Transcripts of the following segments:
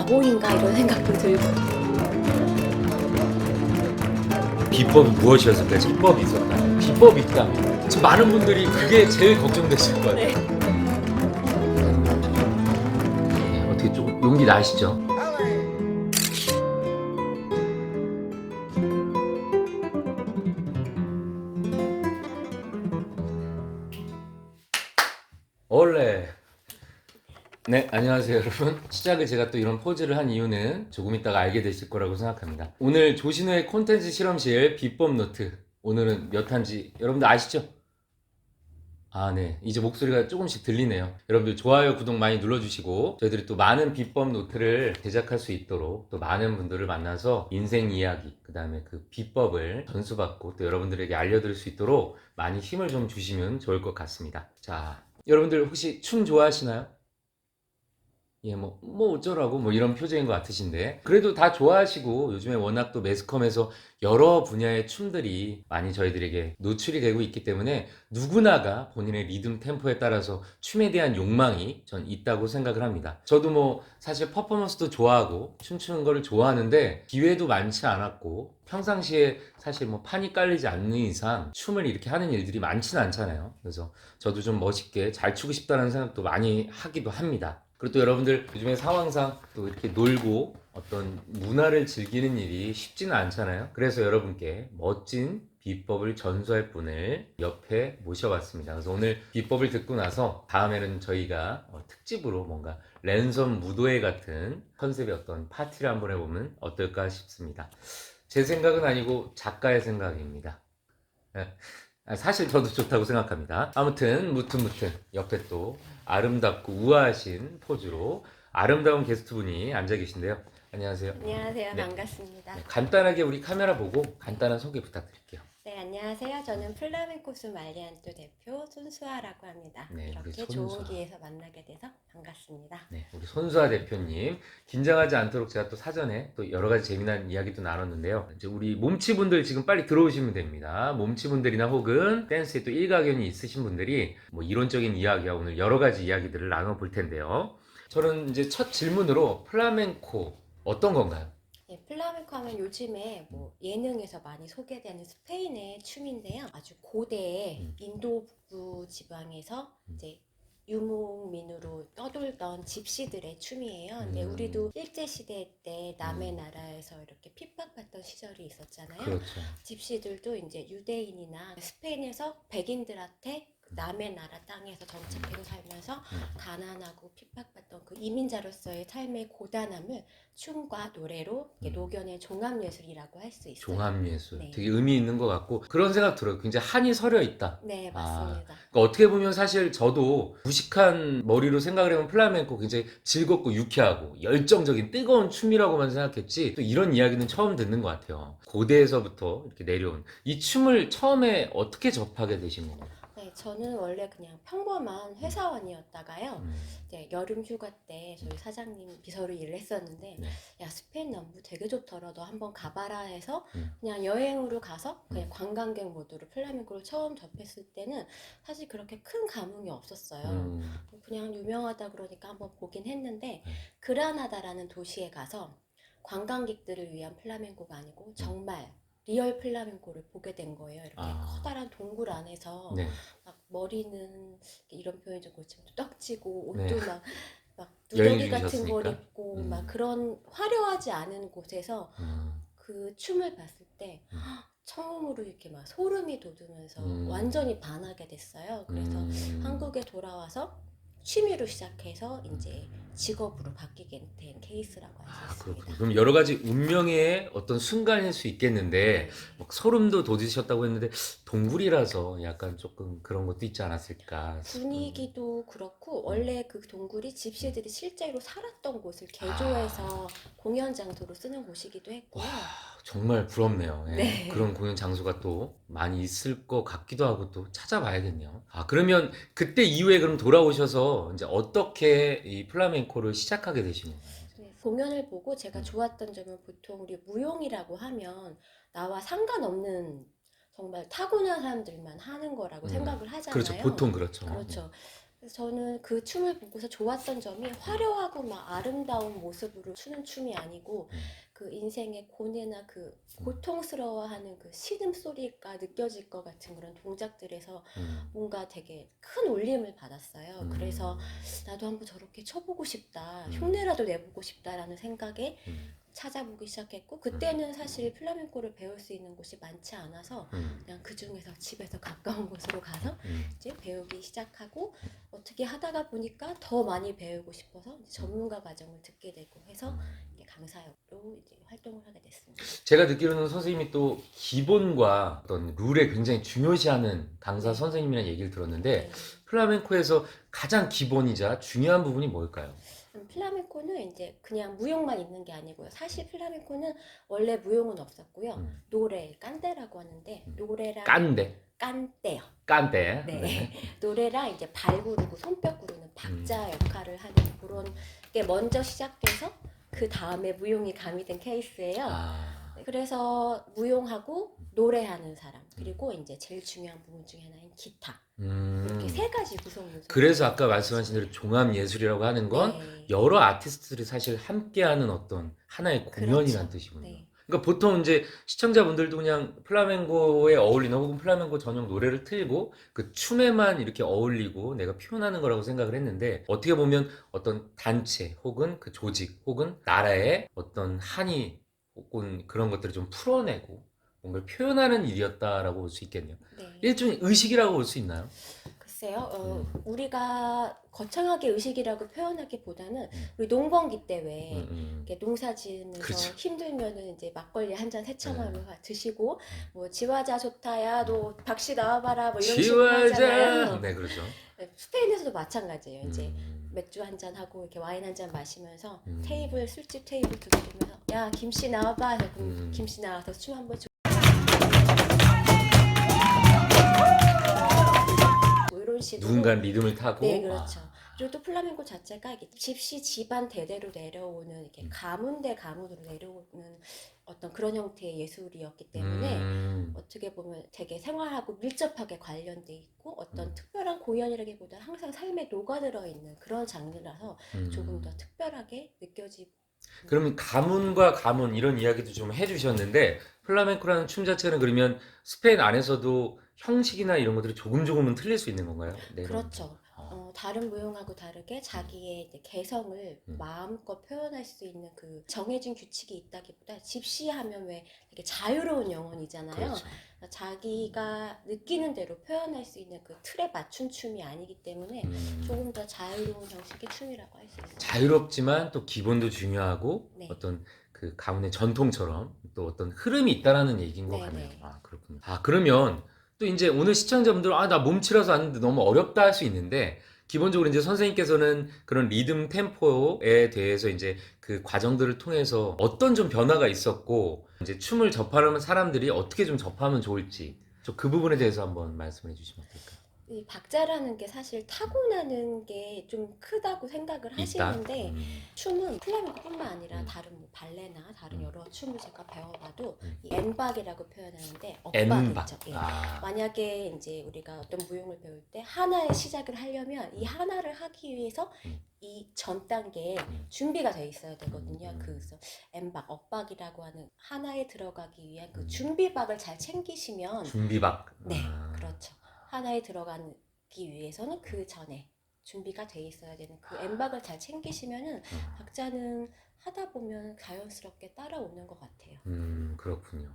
바보인가 이런 생각도 들고. 비법이 무엇이었을까요? 비법이 있었다. 비법이 있다. 지금 많은 분들이 그게 제일 걱정되실 것 같아요. 네, 어떻게 조금 용기 나시죠? 원래 네, 안녕하세요 여러분. 시작을 제가 또 이런 포즈를 한 이유는 조금 있다가 알게 되실 거라고 생각합니다. 오늘 조신우의 콘텐츠 실험실 비법 노트, 오늘은 몇 탄지 여러분들 아시죠? 아, 네. 이제 목소리가 조금씩 들리네요. 여러분들 좋아요, 구독 많이 눌러주시고 저희들이 또 많은 비법 노트를 제작할 수 있도록 또 많은 분들을 만나서 인생 이야기, 그 다음에 그 비법을 전수받고 또 여러분들에게 알려드릴 수 있도록 많이 힘을 좀 주시면 좋을 것 같습니다. 자, 여러분들 혹시 춤 좋아하시나요? 예, 뭐 어쩌라고 뭐 이런 표정인 것 같으신데, 그래도 다 좋아하시고 요즘에 워낙 또 매스컴에서 여러 분야의 춤들이 많이 저희들에게 노출이 되고 있기 때문에 누구나가 본인의 리듬 템포에 따라서 춤에 대한 욕망이 전 있다고 생각을 합니다. 저도 뭐 사실 퍼포먼스도 좋아하고 춤추는 거를 좋아하는데 기회도 많지 않았고 평상시에 사실 뭐 판이 깔리지 않는 이상 춤을 이렇게 하는 일들이 많지는 않잖아요. 그래서 저도 좀 멋있게 잘 추고 싶다는 생각도 많이 하기도 합니다. 그리고 또 여러분들 요즘에 상황상 또 이렇게 놀고 어떤 문화를 즐기는 일이 쉽지는 않잖아요. 그래서 여러분께 멋진 비법을 전수할 분을 옆에 모셔봤습니다. 그래서 오늘 비법을 듣고 나서 다음에는 저희가 특집으로 뭔가 랜선 무도회 같은 컨셉의 어떤 파티를 한번 해보면 어떨까 싶습니다. 제 생각은 아니고 작가의 생각입니다. 사실 저도 좋다고 생각합니다. 아무튼 무튼 옆에 또 아름답고 우아하신 포즈로 아름다운 게스트분이 앉아 계신데요. 안녕하세요. 안녕하세요. 네. 반갑습니다. 네, 간단하게 우리 카메라 보고 간단한 소개 부탁드릴게요. 네, 안녕하세요. 저는 플라멩코스 말리안토 대표 손수아라고 합니다. 네, 우리 이렇게 손수아. 좋은 기회에서 만나게 돼서 반갑습니다. 네, 우리 손수아 대표님 긴장하지 않도록 제가 또 사전에 또 여러 가지 재미난 이야기도 나눴는데요. 이제 우리 몸치분들 지금 빨리 들어오시면 됩니다. 몸치분들이나 혹은 댄스에 또 일가견이 있으신 분들이 뭐 이론적인 이야기와 오늘 여러 가지 이야기들을 나눠볼 텐데요. 저는 이제 첫 질문으로 플라멩코 어떤 건가요? 네, 플라멩코 하면 요즘에 뭐 예능에서 많이 소개되는 스페인의 춤인데요. 아주 고대의 인도 북부 지방에서 이제 유목민으로 떠돌던 집시들의 춤이에요. 근데 우리도 일제시대 때 남의 나라에서 이렇게 핍박받던 시절이 있었잖아요. 그렇죠. 집시들도 이제 유대인이나 스페인에서 백인들한테 그 남의 나라 땅에서 정착해서 살면서 가난하고 핍박받던 그 이민자로서의 삶의 고단함을 춤과 노래로 이렇게 녹여낸 종합예술이라고 할 수 있어요. 종합예술. 네. 되게 의미 있는 것 같고 그런 생각 들어요. 굉장히 한이 서려 있다. 네, 맞습니다. 그러니까 어떻게 보면 사실 저도 무식한 머리로 생각을 해보면 플라멩코 굉장히 즐겁고 유쾌하고 열정적인 뜨거운 춤이라고만 생각했지 또 이런 이야기는 처음 듣는 것 같아요. 고대에서부터 이렇게 내려온 이 춤을 처음에 어떻게 접하게 되신 건가요? 네, 저는 원래 그냥 평범한 회사원이었다가요. 이제 여름 휴가 때 저희 사장님 비서로 일을 했었는데, 네. 야, 스페인 남부 되게 좋더라. 너 한번 가봐라 해서 음. 그냥 여행으로 가서 그냥 관광객 모드로 플라멩코를 처음 접했을 때는 사실 그렇게 큰 감흥이 없었어요. 그냥 유명하다 그러니까 한번 보긴 했는데, 그라나다라는 도시에 가서 관광객들을 위한 플라멩코가 아니고 정말 리얼 플라멩코를 보게 된 거예요. 이렇게 커다란 동굴 안에서 네. 막 머리는 이런 표현 좀 그렇지만 떡지고 옷도 네. 막 여행 누더기 같은 중이셨으니까? 걸 입고 막 그런 화려하지 않은 곳에서 그 춤을 봤을 때 처음으로 이렇게 막 소름이 돋으면서 완전히 반하게 됐어요. 그래서 한국에 돌아와서 취미로 시작해서 이제 직업으로 바뀌게 된 케이스라고 할 수 있습니다. 그렇군요. 그럼 여러 가지 운명의 어떤 순간일 수 있겠는데 막 소름도 돋으셨다고 했는데 동굴이라서 약간 조금 그런 것도 있지 않았을까 싶은. 분위기도 그렇고 원래 그 동굴이 집시들이 실제로 살았던 곳을 개조해서 공연 장소로 쓰는 곳이기도 했고요. 정말 부럽네요. 예. 네. 그런 공연 장소가 또 많이 있을 것 같기도 하고 또 찾아봐야겠네요. 그러면 그때 이후에 그럼 돌아오셔서 이제 어떻게 이 플라멩코를 시작하게 되신 건가요? 네, 공연을 보고 제가 좋았던 점은 보통 우리 무용이라고 하면 나와 상관없는 정말 타고난 사람들만 하는 거라고 생각을 하잖아요. 그렇죠. 보통 그렇죠. 그렇죠. 그래서 저는 그 춤을 보고서 좋았던 점이 화려하고 막 아름다운 모습으로 추는 춤이 아니고 그 인생의 고뇌나 그 고통스러워하는 그 신음소리가 느껴질 것 같은 그런 동작들에서 뭔가 되게 큰 울림을 받았어요. 그래서 나도 한번 저렇게 춰보고 싶다, 흉내라도 내보고 싶다라는 생각에 찾아보기 시작했고, 그때는 사실 플라멩코를 배울 수 있는 곳이 많지 않아서 그냥 그 중에서 집에서 가까운 곳으로 가서 이제 배우기 시작하고, 어떻게 하다가 보니까 더 많이 배우고 싶어서 이제 전문가 과정을 듣게 되고 해서 이제 강사로 이제 활동을 하게 됐습니다. 제가 듣기로는 선생님이 또 기본과 어떤 룰에 굉장히 중요시하는 강사 네. 선생님이라는 얘기를 들었는데 네. 플라멩코에서 가장 기본이자 중요한 부분이 뭘까요? 플라멩코는 이제 그냥 무용만 있는 게 아니고요. 사실 플라멩코는 원래 무용은 없었고요. 노래, 깐떼라고 하는데 노래랑 깐데, 깐떼요. 깐데. 네. 노래랑 이제 발 구르고 손뼉 구르는 박자 역할을 하는 그런 게 먼저 시작돼서 그 다음에 무용이 가미된 케이스예요. 아, 그래서 무용하고 노래하는 사람, 그리고 이제 제일 중요한 부분 중에 하나인 기타, 이렇게 세 가지 구성 요소. 그래서 아까 말씀하신 대로 종합예술이라고 하는 건 네. 여러 아티스트들이 사실 함께하는 어떤 하나의 공연이라는 그렇죠. 뜻이군요. 네. 그러니까 보통 이제 시청자분들도 그냥 플라멩코에 어울리는 혹은 플라멩코 전용 노래를 틀고 그 춤에만 이렇게 어울리고 내가 표현하는 거라고 생각을 했는데 어떻게 보면 어떤 단체 혹은 그 조직 혹은 나라의 어떤 한이 혹은 그런 것들을 좀 풀어내고 뭔가를 표현하는 일이었다라고 볼 수 있겠네요. 네. 일종의 의식이라고 볼 수 있나요? 글쎄요, 우리가 거창하게 의식이라고 표현하기보다는 우리 농번기 때 왜 이렇게 농사 지으면서 그렇죠. 힘들면은 이제 막걸리 한 잔 새참으로 네. 드시고 뭐 지화자 좋다야 너 박씨 나와봐라 뭐 이런 식으로 지화자. 하잖아요. 네, 그렇죠. 네, 스페인에서도 마찬가지예요. 이제 음, 맥주 한 잔 하고 이렇게 와인 한 잔 마시면서 음. 테이블 술집 테이블 두드리면서 야 김씨 나와봐 해서 그럼 음. 김씨 나와서 춤 한번 춰. 뭐 이런 식으로. 누군가 리듬을 타고. 네, 그렇죠. 그리고 또 플라멩코 자체가 이게 집시 집안 대대로 내려오는 이렇게 가문 대 가문으로 내려오는 어떤 그런 형태의 예술이었기 때문에 어떻게 보면 되게 생활하고 밀접하게 관련돼 있고 어떤 특별한 공연이라기보다 항상 삶에 녹아들어 있는 그런 장르라서 조금 더 특별하게 느껴지고. 그러면 가문과 가문 이런 이야기도 좀 해주셨는데 플라멩코라는 춤 자체는 그러면 스페인 안에서도 형식이나 이런 것들이 조금 조금은 틀릴 수 있는 건가요? 그렇죠. 어. 다른 무용하고 다르게 자기의 이제 개성을 마음껏 표현할 수 있는 그 정해진 규칙이 있다기보다 집시하면 왜 되게 자유로운 영혼이잖아요. 그렇죠. 자기가 느끼는 대로 표현할 수 있는 그 틀에 맞춘 춤이 아니기 때문에 조금 더 자유로운 형식의 춤이라고 할 수 있어요. 자유롭지만 또 기본도 중요하고 네. 어떤 그 가문의 전통처럼 또 어떤 흐름이 있다라는 얘기인 것 네, 같네요. 네. 아, 그렇군요. 아, 그러면 또 이제 오늘 시청자분들 나 몸치라서 왔는데 너무 어렵다 할 수 있는데 기본적으로 이제 선생님께서는 그런 리듬 템포에 대해서 이제 그 과정들을 통해서 어떤 좀 변화가 있었고 이제 춤을 접하려면 사람들이 어떻게 좀 접하면 좋을지 저 그 부분에 대해서 한번 말씀해 주시면 어떨까요? 이 박자라는 게 사실 타고나는 게 좀 크다고 생각을 있다. 하시는데 춤은 플라멩코뿐만 아니라 다른 뭐 발레나 다른 여러 춤을 제가 배워봐도 이 엠박이라고 표현하는데 엇박 엠박. 있죠. 예. 아, 만약에 이제 우리가 어떤 무용을 배울 때 하나의 시작을 하려면 이 하나를 하기 위해서 이 전 단계에 준비가 돼 있어야 되거든요. 그래서 엠박, 엇박이라고 하는 하나에 들어가기 위한 그 준비박을 잘 챙기시면 준비박. 네, 아. 그렇죠. 하나에 들어가기 위해서는 그 전에 준비가 돼 있어야 되는 그 엠박을 잘 챙기시면은 박자는 하다 보면 자연스럽게 따라오는 것 같아요. 그렇군요.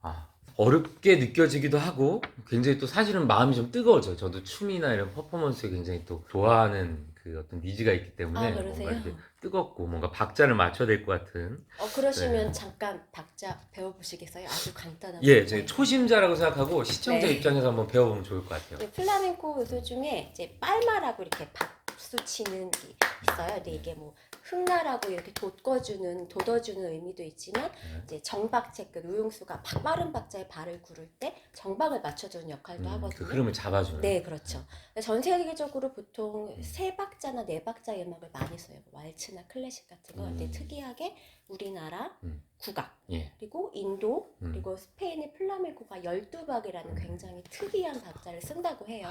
아, 어렵게 느껴지기도 하고 굉장히 또 사실은 마음이 좀 뜨거워져요. 저도 춤이나 이런 퍼포먼스에 굉장히 또 좋아하는 그 어떤 니즈가 있기 때문에 아, 그러세요? 뭔가 이렇게 뜨겁고 뭔가 박자를 맞춰야 될 것 같은. 그러시면 네. 잠깐 박자 배워보시겠어요? 아주 간단한 예, 박자예요. 제 초심자라고 생각하고 시청자 네. 입장에서 한번 배워보면 좋을 것 같아요. 네, 플라멩코 요소 중에 이제 빨마라고 이렇게 박수 치는 게 있어요. 근데 이게 뭐 흥나라고 이렇게 돋워주는 의미도 있지만 이제 정박체 그 노용수가 빠른 박자에 발을 구를 때 정박을 맞춰주는 역할도 그 하거든요. 흐름을 잡아주는. 네, 그렇죠. 전 세계적으로 보통 세 박자나 네 박자의 음악을 많이 써요. 왈츠나 클래식 같은 거. 근데 특이하게 우리나라 국악, 예. 그리고 인도, 그리고 스페인의 플라멩코가 12박이라는 굉장히 특이한 박자를 쓴다고 해요.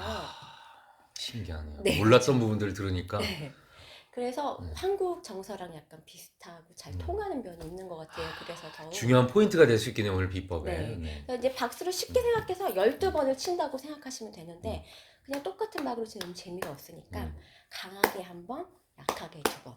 신기하네요. 네. 몰랐던 부분들을 들으니까. 네. 그래서 네. 한국 정서랑 약간 비슷하고 잘 음. 통하는 면이 있는 것 같아요. 그래서 더욱 중요한 포인트가 될 수 있겠네요, 오늘 비법에. 네. 네. 그래서 이제 박수를 쉽게 생각해서 12번을 친다고 생각하시면 되는데 그냥 똑같은 막으로 치면 재미가 없으니까 음. 강하게 한 번, 약하게 두 번,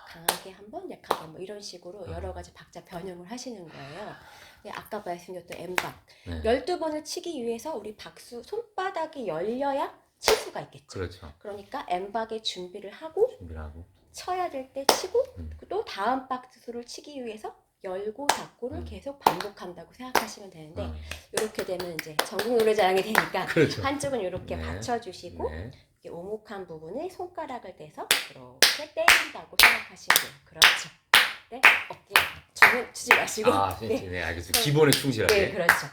강하게 한 번, 약하게 한 번 이런 식으로 여러 가지 박자 변형을 하시는 거예요. 네, 아까 말씀드렸던 M박 네. 12번을 치기 위해서 우리 박수 손바닥이 열려야 칠 수가 있겠죠. 그렇죠. 그러니까 M박의 준비를 하고 준비를 하고. 쳐야 될 때 치고 음. 또 다음 박수를 치기 위해서 열고 닫고를 음. 계속 반복한다고 생각하시면 되는데 음. 이렇게 되면 이제 전국 노래자랑이 되니까 그렇죠. 한쪽은 이렇게 네. 받쳐주시고 네. 이렇게 오목한 부분에 손가락을 대서 이렇게 때린다고 생각하시면 돼요. 그렇죠. 네, 어깨 춤을 추지 마시고. 아, 네, 알겠습니다. 기본에 충실하게. 네, 그렇죠.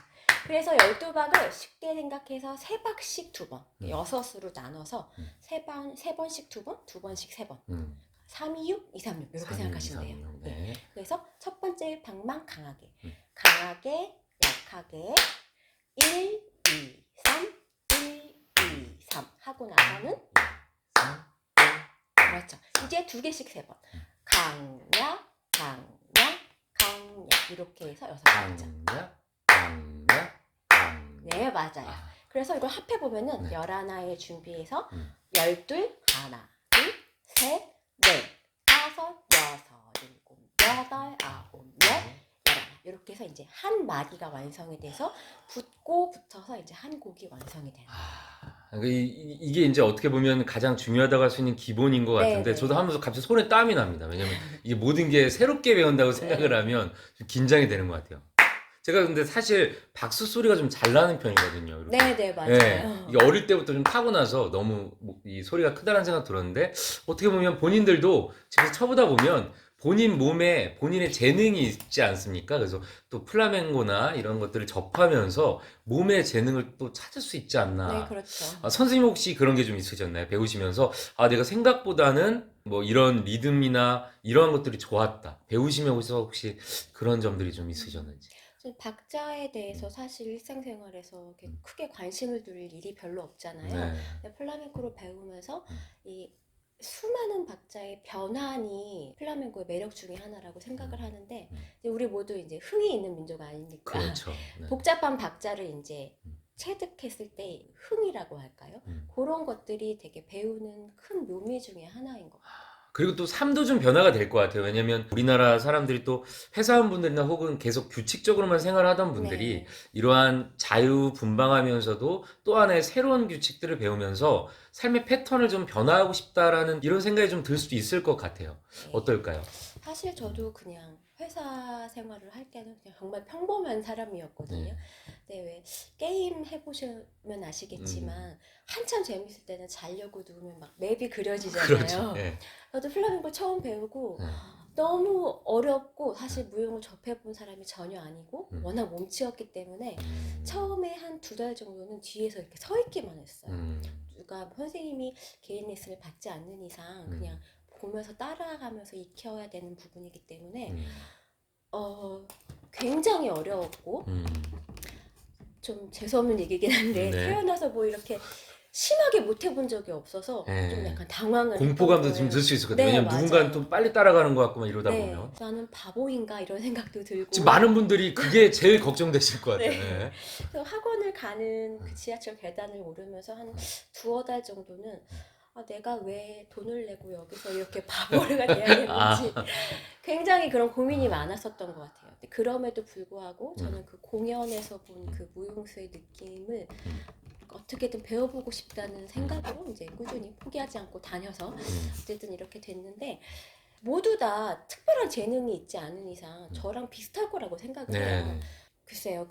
그래서 12박을 쉽게 생각해서 3박씩 2번, 6으로 나눠서 3번씩 2번, 2번씩 3번. 3, 2, 6, 2, 3, 6 이렇게 3, 2, 생각하시면 2, 3, 돼요. 6, 네. 네. 그래서 첫 번째 박만 강하게, 강하게, 약하게 1, 2, 3, 1, 2, 3 하고 나서는 그렇죠. 이제 2개씩 3번. 강약, 강약, 강약 이렇게 해서 6박자. 강약, 강약, 강약. 네, 맞아요. 아, 그래서 이걸 합해보면은 네. 11에 준비해서 12, 하나, 둘, 셋, 넷, 다섯, 여섯, 일곱, 여덟, 아홉, 열, 열하나 이렇게 해서 이제 한 마디가 완성이 돼서 붙고 붙어서 이제 한 곡이 완성이 되는 거예요. 그러니까 이게 이제 어떻게 보면 가장 중요하다고 할 수 있는 기본인 것 같은데 네, 네. 저도 하면서 갑자기 손에 땀이 납니다. 왜냐면 이게 모든 게 새롭게 배운다고 생각을 하면 좀 긴장이 되는 것 같아요. 제가 근데 사실 박수 소리가 좀 잘 나는 편이거든요. 이렇게. 네, 맞아요. 네, 이게 어릴 때부터 좀 타고나서 너무 이 소리가 크다는 생각 들었는데 어떻게 보면 본인들도 집에서 쳐보다 보면 본인 몸에 본인의 재능이 있지 않습니까? 그래서 또 플라멩고나 이런 것들을 접하면서 몸의 재능을 또 찾을 수 있지 않나. 네, 그렇죠. 선생님 혹시 그런 게 좀 있으셨나요? 배우시면서 내가 생각보다는 뭐 이런 리듬이나 이러한 것들이 좋았다. 배우시면서 혹시 그런 점들이 좀 있으셨는지. 박자에 대해서 사실 일상생활에서 이렇게 크게 관심을 둘 일이 별로 없잖아요. 네. 근데 플라멩코를 배우면서 이 수많은 박자의 변환이 플라멩코의 매력 중에 하나라고 생각을 하는데 이제 우리 모두 이제 흥이 있는 민족 아닙니까? 그렇죠. 네. 복잡한 박자를 이제 체득했을 때 흥이라고 할까요? 그런 것들이 되게 배우는 큰 묘미 중에 하나인 것 같아요. 그리고 또 삶도 좀 변화가 될 것 같아요. 왜냐면 우리나라 사람들이 또 회사원분들이나 혹은 계속 규칙적으로만 생활하던 분들이 네. 이러한 자유분방하면서도 또 하나의 새로운 규칙들을 배우면서 삶의 패턴을 좀 변화하고 싶다라는 이런 생각이 좀 들 수도 있을 것 같아요. 네. 어떨까요? 사실 저도 그냥 회사 생활을 할 때는 그냥 정말 평범한 사람이었거든요. 네. 근데 왜 게임 해보시면 아시겠지만 한참 재밌을 때는 자려고 누우면 막 맵이 그려지잖아요. 그렇죠. 네. 저도 플라멩코 처음 배우고 네. 너무 어렵고 사실 무용을 접해본 사람이 전혀 아니고 음. 워낙 몸치였기 때문에 처음에 한 2달 정도는 뒤에서 이렇게 서 있기만 했어요. 누가 선생님이 개인 레슨을 받지 않는 이상 그냥 보면서 따라가면서 익혀야 되는 부분이기 때문에 굉장히 어려웠고 좀 재수없는 얘기긴 한데 네. 태어나서 뭐 이렇게 심하게 못 해본 적이 없어서 네. 좀 약간 당황을 공포감도 했던 좀 거예요. 들 수 있을 것 같아요. 네, 왜냐면 맞아요. 누군가는 또 빨리 따라가는 것 같고 막 이러다 네, 보면 나는 바보인가 이런 생각도 들고 지금 많은 분들이 그게 제일 걱정되실 것 같아요. 네. 네. 그래서 학원을 가는 그 지하철 계단을 오르면서 한 2~달 정도는 내가 왜 돈을 내고 여기서 이렇게 바보가 돼야 되는지 굉장히 그런 고민이 많았었던 것 같아요. 근데 그럼에도 불구하고 저는 그 공연에서 본 그 무용수의 느낌을 어떻게든 배워보고 싶다는 생각으로 이제 꾸준히 포기하지 않고 다녀서 어쨌든 이렇게 됐는데 모두 다 특별한 재능이 있지 않은 이상 저랑 비슷할 거라고 생각을 해요. 네. 글쎄요,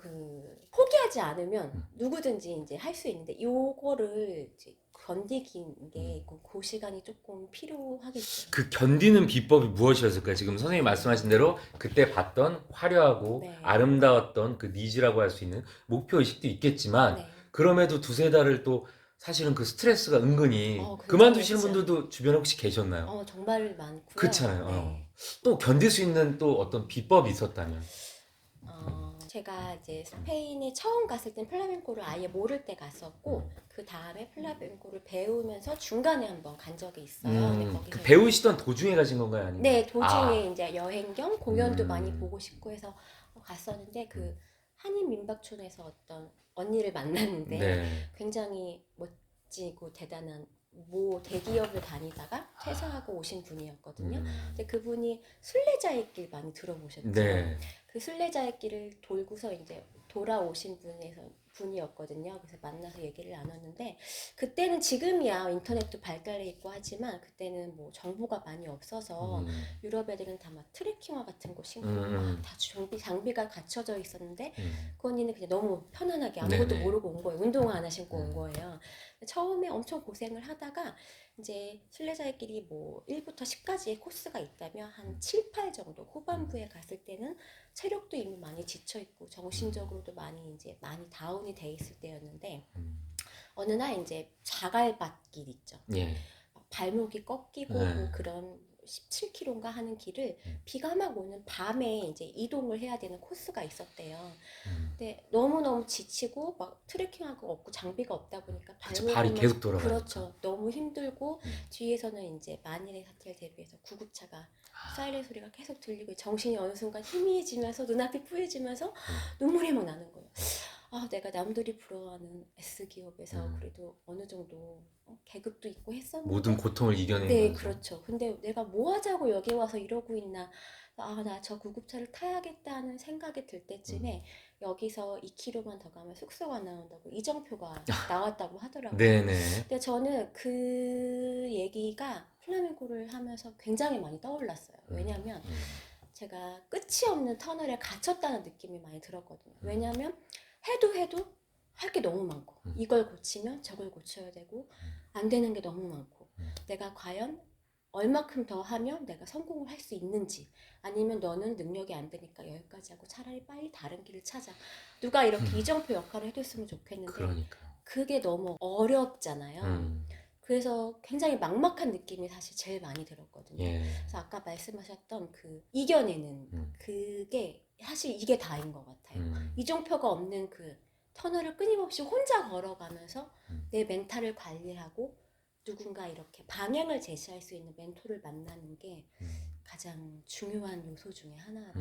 포기하지 않으면 누구든지 이제 할 수 있는데 요거를 이제 견디긴 게 그 시간이 조금 필요하겠죠. 그 견디는 비법이 무엇이었을까요? 지금 선생님이 말씀하신 대로 그때 봤던 화려하고 네. 아름다웠던 그 니즈라고 할 수 있는 목표 의식도 있겠지만 네. 그럼에도 2~3달을 또 사실은 그 스트레스가 은근히 굉장히 그만두시는 있죠. 분들도 주변에 혹시 계셨나요? 정말 많고요. 그렇잖아요. 네. 또 견딜 수 있는 또 어떤 비법이 있었다면? 제가 이제 스페인에 처음 갔을 땐 플라멩코를 아예 모를 때 갔었고 그 다음에 플라멩코를 배우면서 중간에 한번 간 적이 있어요. 근데 거기서 그 배우시던 도중에 가신 건가요? 아니면? 네, 도중에 아, 이제 여행 겸 공연도 많이 음. 보고 싶고 해서 갔었는데 그 한인 민박촌에서 어떤 언니를 만났는데 네. 굉장히 멋지고 대단한 모 대기업을 다니다가 퇴사하고 오신 분이었거든요. 근데 그분이 순례자의 길 많이 들어보셨죠? 네. 그 순례자의 길을 돌고서 이제 돌아오신 분이었거든요. 그래서 만나서 얘기를 나눴는데 그때는 지금이야 인터넷도 발달해 있고 하지만 그때는 뭐 정보가 많이 없어서 유럽 애들은 다 막 트레킹화 같은 거 신고 막 다 장비가 갖춰져 있었는데 그 언니는 그냥 너무 편안하게 아무것도 네네. 모르고 온 거예요. 운동화 하나 신고 온 거예요. 처음에 엄청 고생을 하다가 이제 순례자의 길이 뭐 1부터 10까지의 코스가 있다면 한 7, 8 정도 후반부에 갔을 때는 체력도 이미 많이 지쳐 있고 정신적으로도 많이 다운이 돼 있을 때였는데 어느 날 이제 자갈밭길 있죠. 예. 발목이 꺾이고 네. 뭐 그런 17km인가 하는 길을 비가 막 오는 밤에 이제 이동을 해야 되는 코스가 있었대요. 근데 너무너무 지치고 막 트레킹하고 없고 장비가 없다 보니까 그쵸, 발이 발목이 계속 돌아가니까. 그렇죠. 너무 힘들고 뒤에서는 이제 만일의 사태를 대비해서 구급차가 사이렌 소리가 계속 들리고 정신이 어느 순간 희미해지면서 눈앞이 뿌얘지면서 눈물이 막 나는 거예요. 아, 내가 남들이 부러워하는 S기업에서 그래도 어느 정도 계급도 있고 했었는데 모든 고통을 이겨낸 네, 거죠. 그렇죠. 근데 내가 뭐 하자고 여기 와서 이러고 있나. 아, 나 저 구급차를 타야겠다는 생각이 들 때쯤에 여기서 2km만 더 가면 숙소가 나온다고 이정표가 나왔다고 하더라고요. 네네. 근데 저는 그 얘기가 플라멩코를 하면서 굉장히 많이 떠올랐어요. 왜냐면 제가 끝이 없는 터널에 갇혔다는 느낌이 많이 들었거든요. 왜냐면 해도 할 게 너무 많고 이걸 고치면 저걸 고쳐야 되고 안 되는 게 너무 많고 내가 과연 얼마큼 더 하면 내가 성공을 할 수 있는지 아니면 너는 능력이 안 되니까 여기까지 하고 차라리 빨리 다른 길을 찾아. 누가 이렇게 이정표 역할을 해줬으면 좋겠는데 그러니까. 그게 너무 어렵잖아요. 그래서 굉장히 막막한 느낌이 사실 제일 많이 들었거든요. 예. 그래서 아까 말씀하셨던 그 이겨내는 그게 사실 이게 다인 것 같아요. 이정표가 없는 그 터널을 끊임없이 혼자 걸어가면서 내 멘탈을 관리하고 누군가 이렇게 방향을 제시할 수 있는 멘토를 만나는 게 가장 중요한 요소 중에 하나라고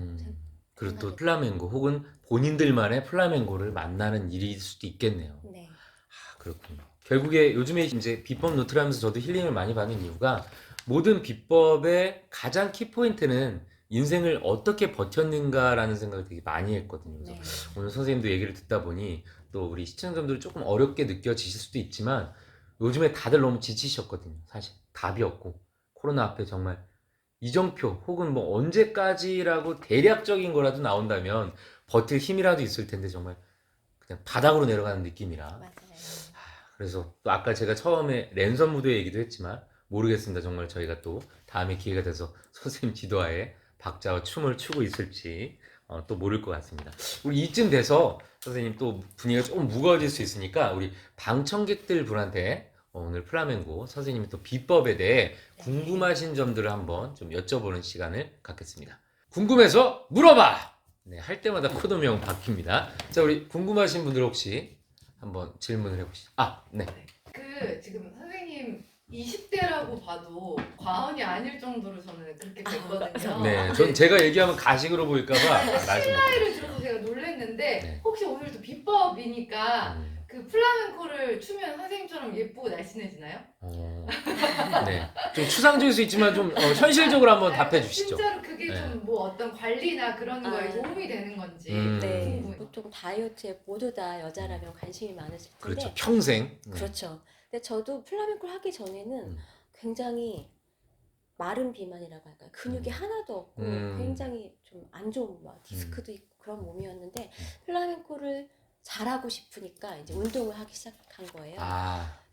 그리고 또 생각이 플라멩고 혹은 본인들만의 플라멩고를 만나는 일일 수도 있겠네요. 네. 아, 그렇군요. 결국에 요즘에 이제 비법 노트를 하면서 저도 힐링을 많이 받는 이유가 모든 비법의 가장 키포인트는 인생을 어떻게 버텼는가라는 생각을 되게 많이 했거든요. 그래서 네. 오늘 선생님도 얘기를 듣다 보니 또 우리 시청자분들 조금 어렵게 느껴지실 수도 있지만 요즘에 다들 너무 지치셨거든요. 사실 답이 없고 코로나 앞에 정말 이정표 혹은 뭐 언제까지라고 대략적인 거라도 나온다면 버틸 힘이라도 있을 텐데 정말 그냥 바닥으로 내려가는 느낌이라. 맞아요. 그래서 또 아까 제가 처음에 랜선 무대 얘기도 했지만 모르겠습니다. 정말 저희가 또 다음에 기회가 돼서 선생님 지도하에 박자와 춤을 추고 있을지 또 모를 것 같습니다. 우리 이쯤 돼서 선생님 또 분위기가 조금 무거워질 수 있으니까 우리 방청객들 분한테 오늘 플라멩고 선생님의 또 비법에 대해 궁금하신 점들을 한번 좀 여쭤보는 시간을 갖겠습니다. 궁금해서 물어봐! 네, 할 때마다 코드명 바뀝니다. 자, 우리 궁금하신 분들 혹시 한번 질문을 해보시죠. 네. 그 지금 선생님 20대라고 봐도 과언이 아닐 정도로 저는 그렇게 됐거든요. 네, 전 제가 얘기하면 가식으로 보일까봐 말씀 실나이를 들어서 제가 놀랬는데 네. 혹시 오늘도 비법이니까 그 플라멩코를 추면 선생님처럼 예쁘고 날씬해지나요? 네, 좀 추상적일 수 있지만 좀 현실적으로 한번 답해 주시죠. 진짜로 그게 네. 좀 뭐 어떤 관리나 그런 거에 아. 도움이 되는 건지 네. 궁금해요. 보통 다이어트에 모두 다 여자라면 관심이 많으실 텐데 그렇죠, 평생. 네. 그렇죠. 근데 저도 플라멩코를 하기 전에는 굉장히 마른 비만이라고 할까요? 근육이 하나도 없고 굉장히 좀 안 좋은 막 디스크도 있고 그런 몸이었는데 플라멩코를 잘하고 싶으니까 이제 운동을 하기 시작한 거예요.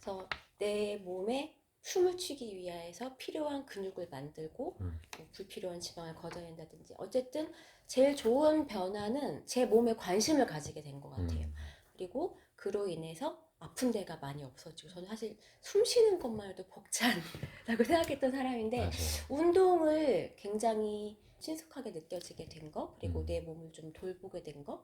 그래서 내 몸에 숨을 쉬기 위해서 필요한 근육을 만들고 뭐 불필요한 지방을 걷어낸다든지 어쨌든 제일 좋은 변화는 제 몸에 관심을 가지게 된 것 같아요. 그리고 그로 인해서 아픈 데가 많이 없어지고 저는 사실 숨 쉬는 것만 해도 벅찬다고 생각했던 사람인데 맞아요. 운동을 굉장히 친숙하게 느껴지게 된 거, 그리고 음. 내 몸을 좀 돌보게 된 거,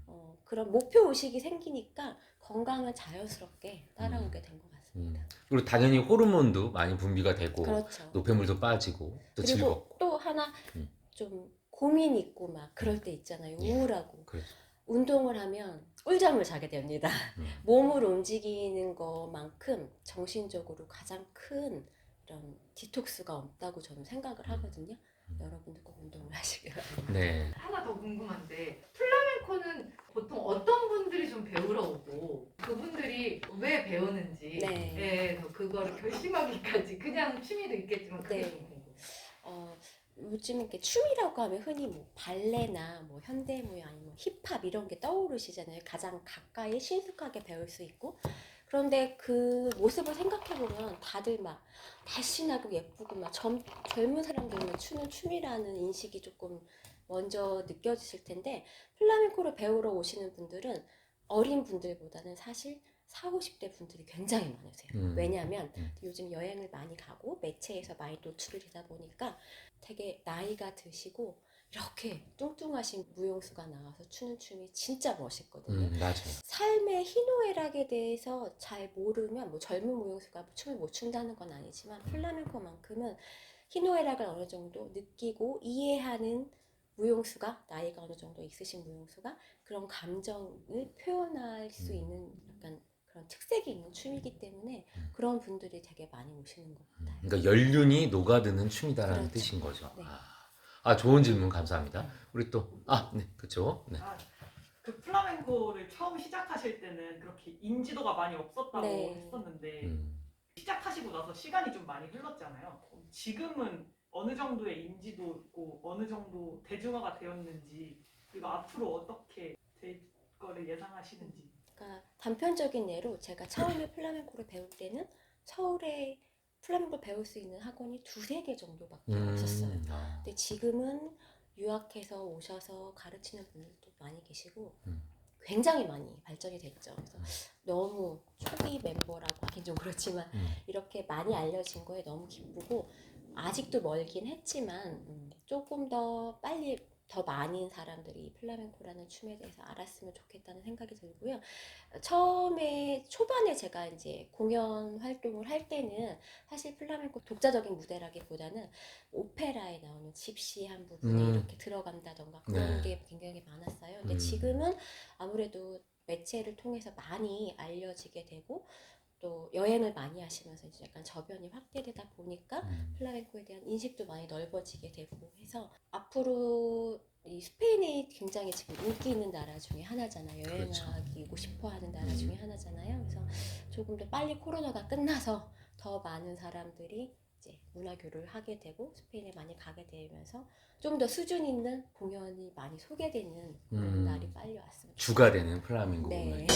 음. 그런 목표 의식이 생기니까 건강은 자연스럽게 따라오게 된 것 같습니다. 그리고 당연히 호르몬도 많이 분비가 되고 그렇죠. 노폐물도 빠지고 또 그리고 즐겁고. 또 하나 음. 좀 고민 있고 막 그럴 때 있잖아요. 예. 우울하고. 그렇죠. 운동을 하면 꿀잠을 자게 됩니다. 음. 몸을 움직이는 것만큼 정신적으로 가장 큰 이런 디톡스가 없다고 저는 생각을 하거든요. 여러분도 꼭 운동을 하시길 바랍니다. 네. 하나 더 궁금한데 플라멩코는 보통 어떤 분들이 좀 배우러 오고 그분들이 왜 배우는지 네. 예, 그거를 결심하기까지 그냥 취미도 있겠지만 그게 네. 좀 궁금해요. 요즘 이렇게 춤이라고 하면 흔히 뭐 발레나 뭐 현대무용 아니면 힙합 이런 게 떠오르시잖아요. 가장 가까이 친숙하게 배울 수 있고. 그런데 그 모습을 생각해보면 다들 막 날씬하고 예쁘고 막 젊은 사람들만 추는 춤이라는 인식이 조금 먼저 느껴지실 텐데 플라멩코를 배우러 오시는 분들은 어린 분들보다는 사실 4, 50대 분들이 굉장히 많으세요. 왜냐하면 요즘 여행을 많이 가고 매체에서 많이 노출이 되다 보니까 되게 나이가 드시고 이렇게 뚱뚱하신 무용수가 나와서 추는 춤이 진짜 멋있거든요. 맞아요. 삶의 희노애락에 대해서 잘 모르면 뭐 젊은 무용수가 춤을 못 춘다는 건 아니지만 플라멩코만큼은 희노애락을 어느 정도 느끼고 이해하는 무용수가 나이가 어느 정도 있으신 무용수가 그런 감정을 표현할 수 있는 약간 그런 특색이 있는 춤이기 때문에 그런 분들이 되게 많이 오시는 것 같아요. 그러니까 연륜이 녹아드는 춤이다라는 그렇죠. 뜻인 거죠. 네. 좋은 질문 감사합니다. 우리 또 네, 그렇죠. 네. 그 플라멩코를 처음 시작하실 때는 그렇게 인지도가 많이 없었다고 네. 했었는데 음. 시작하시고 나서 시간이 좀 많이 흘렀잖아요. 지금은 어느 정도의 인지도고 어느 정도 대중화가 되었는지 그리고 앞으로 어떻게 될 거를 예상하시는지. 그러니까 단편적인 예로 제가 처음에 플라멩코를 배울 때는 서울에 플라멩코를 배울 수 있는 학원이 2-3개 정도밖에 없었어요. 근데 지금은 유학해서 오셔서 가르치는 분들도 많이 계시고 굉장히 많이 발전이 됐죠. 그래서 너무 초기 멤버라고 하긴 좀 그렇지만 이렇게 많이 알려진 거에 너무 기쁘고 아직도 멀긴 했지만 조금 더 빨리 더 많은 사람들이 플라멩코라는 춤에 대해서 알았으면 좋겠다는 생각이 들고요. 처음에 초반에 제가 이제 공연 활동을 할 때는 사실 플라멩코 독자적인 무대라기보다는 오페라에 나오는 집시한 부분이 이렇게 들어간다던가 그런 네. 게 굉장히 많았어요. 근데 지금은 아무래도 매체를 통해서 많이 알려지게 되고 또 여행을 많이 하시면서 이제 약간 저변이 확대되다 보니까 플라멩코에 대한 인식도 많이 넓어지게 되고 해서 앞으로 이 스페인이 굉장히 지금 인기 있는 나라 중에 하나잖아요. 여행하고 싶어하는 나라 중에 하나잖아요. 그래서 조금 더 빨리 코로나가 끝나서 더 많은 사람들이 이제 문화교류를 하게 되고 스페인에 많이 가게 되면서 좀 더 수준 있는 공연이 많이 소개되는 그런 날이 빨리 왔으면 좋겠어요. 주가 되는 플라밍고 네. 공연.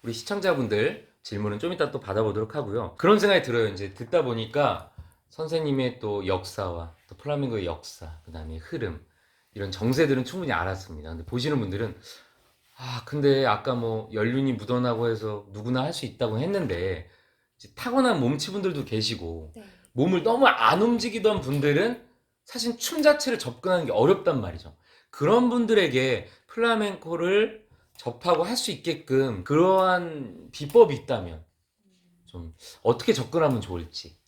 우리 시청자분들 질문은 좀 이따 또 받아보도록 하고요. 그런 생각이 들어요. 이제 듣다 보니까 선생님의 또 역사와 또 플라밍고의 역사, 그다음에 흐름 이런 정세들은 충분히 알았습니다. 근데 보시는 분들은 근데 아까 뭐 연륜이 묻어나고 해서 누구나 할 수 있다고 했는데 이제 타고난 몸치분들도 계시고 네. 몸을 너무 안 움직이던 분들은 사실 춤 자체를 접근하는 게 어렵단 말이죠. 그런 분들에게 플라멩코를 접하고 할 수 있게끔 그러한 비법이 있다면 좀 어떻게 접근하면 좋을지.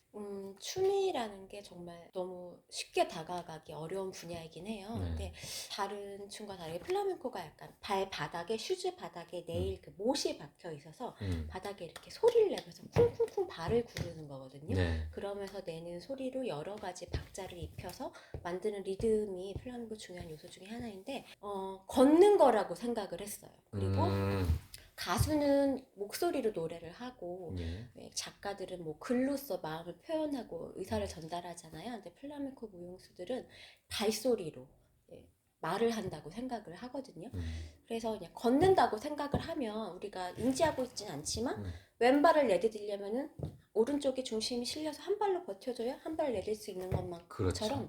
춤이라는 게 정말 너무 쉽게 다가가기 어려운 분야이긴 해요. 네. 근데 다른 춤과 다르게 플라멩코가 약간 발바닥에 슈즈 바닥에 네일 그 못이 박혀 있어서 바닥에 이렇게 소리를 내면서 쿵쿵쿵 발을 구르는 거거든요. 네. 그러면서 내는 소리로 여러 가지 박자를 입혀서 만드는 리듬이 플라멩코 중요한 요소 중에 하나인데 걷는 거라고 생각을 했어요. 그리고 가수는 목소리로 노래를 하고 예. 작가들은 뭐 글로써 마음을 표현하고 의사를 전달하잖아요. 근데 플라멩코 무용수들은 발소리로 말을 한다고 생각을 하거든요. 그래서 그냥 걷는다고 생각을 하면 우리가 인지하고 있지는 않지만 왼발을 내디디려면은 오른쪽에 중심이 실려서 한 발로 버텨줘야 한 발 내릴 수 있는 그렇죠. 것만처럼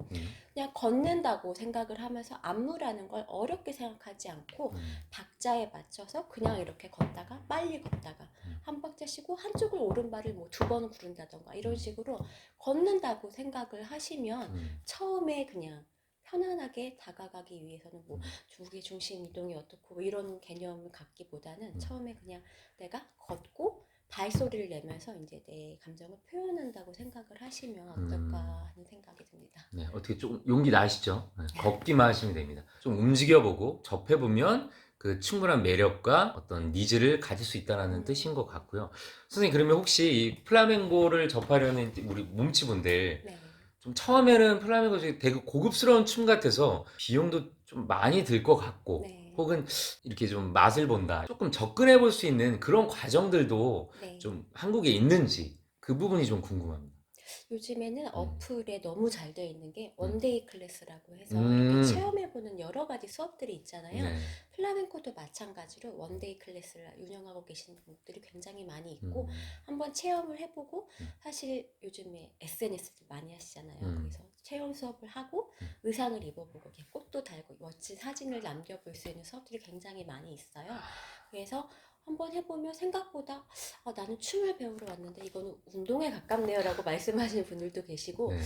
그냥 걷는다고 생각을 하면서 안무라는 걸 어렵게 생각하지 않고 박자에 맞춰서 그냥 이렇게 걷다가 빨리 걷다가 한 박자 쉬고 한쪽을 오른발을 뭐 2번 구른다던가 이런 식으로 걷는다고 생각을 하시면 처음에 그냥 편안하게 다가가기 위해서는 뭐 무게 중심 이동이 어떻고 뭐 이런 개념을 갖기보다는 처음에 그냥 내가 걷고 발소리를 내면서 이제 내 감정을 표현한다고 생각을 하시면 어떨까 하는 생각이 듭니다. 네, 어떻게 좀 용기 나시죠? 네, 걷기만 하시면 됩니다. 좀 움직여보고 접해보면 그 충분한 매력과 어떤 니즈를 가질 수 있다는 뜻인 것 같고요. 선생님, 그러면 혹시 이 플라멩고를 접하려는 우리 몸치분들 네. 좀 처음에는 플라멩고 되게 고급스러운 춤 같아서 비용도 좀 많이 들 것 같고 네. 혹은 이렇게 좀 맛을 본다 조금 접근해 볼 수 있는 그런 과정들도 네. 좀 한국에 있는지 그 부분이 좀 궁금합니다. 요즘에는 어플에 너무 잘 되어 있는 게 원데이 클래스라고 해서 음. 이렇게 체험해보는 여러 가지 수업들이 있잖아요. 네. 플라멩코도 마찬가지로 원데이 클래스를 운영하고 계시는 분들이 굉장히 많이 있고 한번 체험을 해보고 사실 요즘에 SNS를 많이 하시잖아요. 그래서 체험 수업을 하고 의상을 입어보고 이렇게 꽃도 달고 멋진 사진을 남겨볼 수 있는 수업들이 굉장히 많이 있어요. 그래서 한번 해보면 생각보다 나는 춤을 배우러 왔는데 이거는 운동에 가깝네요 라고 말씀하시는 분들도 계시고 네.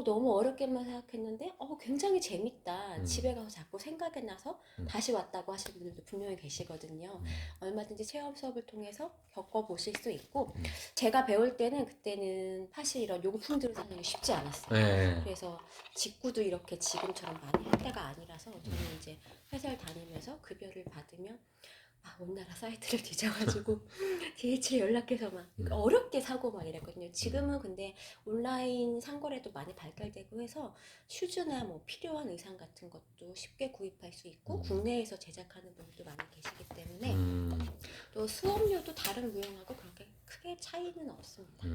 너무 어렵게만 생각했는데 굉장히 재밌다. 집에 가서 자꾸 생각이 나서 다시 왔다고 하시는 분들도 분명히 계시거든요. 얼마든지 체험 수업을 통해서 겪어보실 수 있고 제가 배울 때는 그때는 사실 이런 용품들을 사는 게 쉽지 않았어요. 네. 그래서 직구도 이렇게 지금처럼 많이 할 때가 아니라서 저는 이제 회사를 다니면서 급여를 받으면 온 나라 사이트를 뒤져가지고 DHL 연락해서 막 어렵게 사고 막 이랬거든요. 지금은 근데 온라인 상거래도 많이 발달되고 해서 슈즈나 뭐 필요한 의상 같은 것도 쉽게 구입할 수 있고 국내에서 제작하는 분들도 많이 계시기 때문에 또 수업료도 다른 무용하고 그렇게 크게 차이는 없습니다.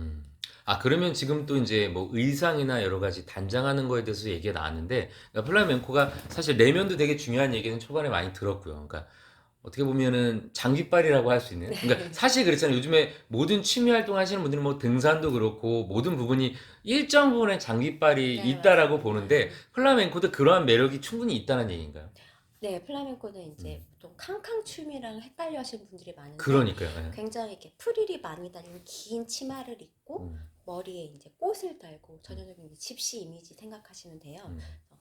그러면 지금 또 이제 뭐 의상이나 여러 가지 단장하는 거에 대해서 얘기가 나왔는데, 그러니까 플라멩코가 사실 내면도 되게 중요한 얘기는 초반에 많이 들었고요. 그러니까 어떻게 보면은 장비빨이라고 할 수 있는. 그러니까 사실 그렇잖아요. 요즘에 모든 취미 활동 하시는 분들은 뭐 등산도 그렇고 모든 부분이 일정 부분의 장비빨이 네, 있다라고 맞습니다. 보는데 플라멩코도 그러한 매력이 충분히 있다는 얘기인가요? 네, 플라멩코는 이제 보통 캉캉 춤이랑 헷갈려 하시는 분들이 많은데 그러니까요. 예. 굉장히 이렇게 프릴이 많이 달린 긴 치마를 입고 머리에 이제 꽃을 달고 전형적인 이제 집시 이미지 생각하시면 돼요.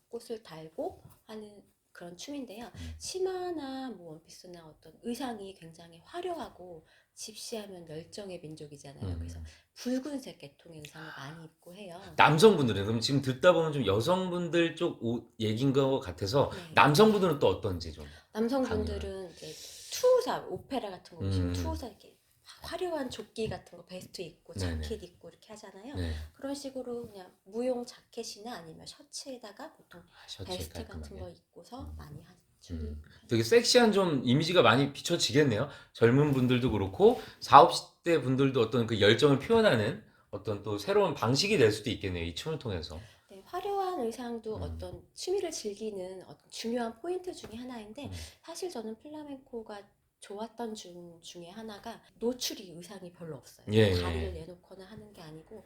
꽃을 달고 하는 그런 춤인데요. 치마나 뭐 원피스나 어떤 의상이 굉장히 화려하고 집시하면 열정의 민족이잖아요. 그래서 붉은색 계통의 의상을 많이 입고 해요. 남성분들은 그럼 지금 듣다 보면 좀 여성분들 쪽 옷 얘기인 것 같아서 네. 남성분들은 또 어떤지 좀. 남성분들은 이제 투우사, 오페라 같은 거 보시면 음. 투우사 이렇게 화려한 조끼 같은 거 베스트 입고 네네. 자켓 입고 이렇게 하잖아요. 네. 그런 식으로 그냥 무용 자켓이나 아니면 셔츠에다가 보통 셔츠 베스트 같은 깔끔하게. 거 입고서 많이 하는 춤이 되게 섹시한 좀 이미지가 많이 비춰지겠네요. 젊은 분들도 그렇고 40, 50대 분들도 어떤 그 열정을 표현하는 어떤 또 새로운 방식이 될 수도 있겠네요. 이 춤을 통해서. 네, 화려한 의상도 어떤 취미를 즐기는 어떤 중요한 포인트 중에 하나인데 사실 저는 플라멩코가 좋았던 중에 하나가 노출이 의상이 별로 없어요. 예, 다리를 예. 내놓거나 하는 게 아니고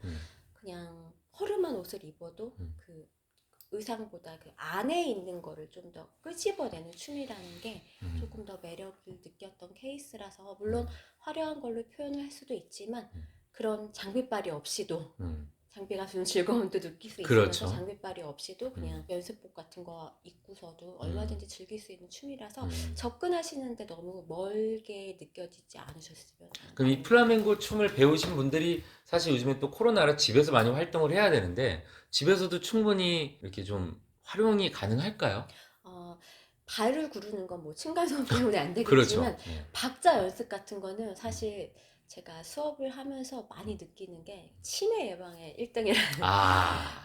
그냥 허름한 옷을 입어도 그 의상보다 그 안에 있는 거를 좀 더 끄집어내는 춤이라는 게 조금 더 매력을 느꼈던 케이스라서 물론 화려한 걸로 표현을 할 수도 있지만 그런 장비빨이 없이도 장비가 주는 즐거움도 느낄 수 그렇죠. 있으면서 장비빨이 없이도 그냥 연습복 같은 거 입고서도 얼마든지 즐길 수 있는 춤이라서 접근하시는데 너무 멀게 느껴지지 않으셨으면 그럼 이 하는 플라멩고 춤을 배우신 분들이 사실 요즘에 또 코로나라 집에서 많이 활동을 해야 되는데 집에서도 충분히 이렇게 좀 활용이 가능할까요? 발을 구르는 건 뭐 층간소음 때문에 안 그렇죠. 되겠지만 네. 박자 연습 같은 거는 사실 제가 수업을 하면서 많이 느끼는 게 치매 예방에 1등이라는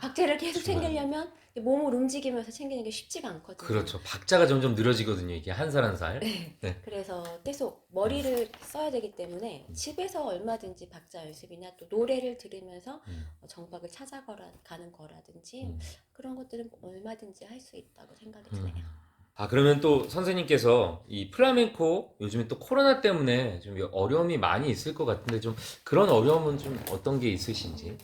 박자를 계속 중요하네. 챙기려면 몸을 움직이면서 챙기는 게 쉽지가 않거든요. 그렇죠. 박자가 점점 늘어지거든요. 이게 한 살 한 살. 네. 네. 그래서 계속 머리를 써야 되기 때문에 집에서 얼마든지 박자 연습이나 또 노래를 들으면서 정박을 찾아가는 거라든지 그런 것들은 얼마든지 할 수 있다고 생각이 드네요. 그러면 또 선생님께서 이 플라멩코 요즘에 또 코로나 때문에 좀 어려움이 많이 있을 것 같은데 좀 그런 어려움은 좀 어떤 게 있으신지?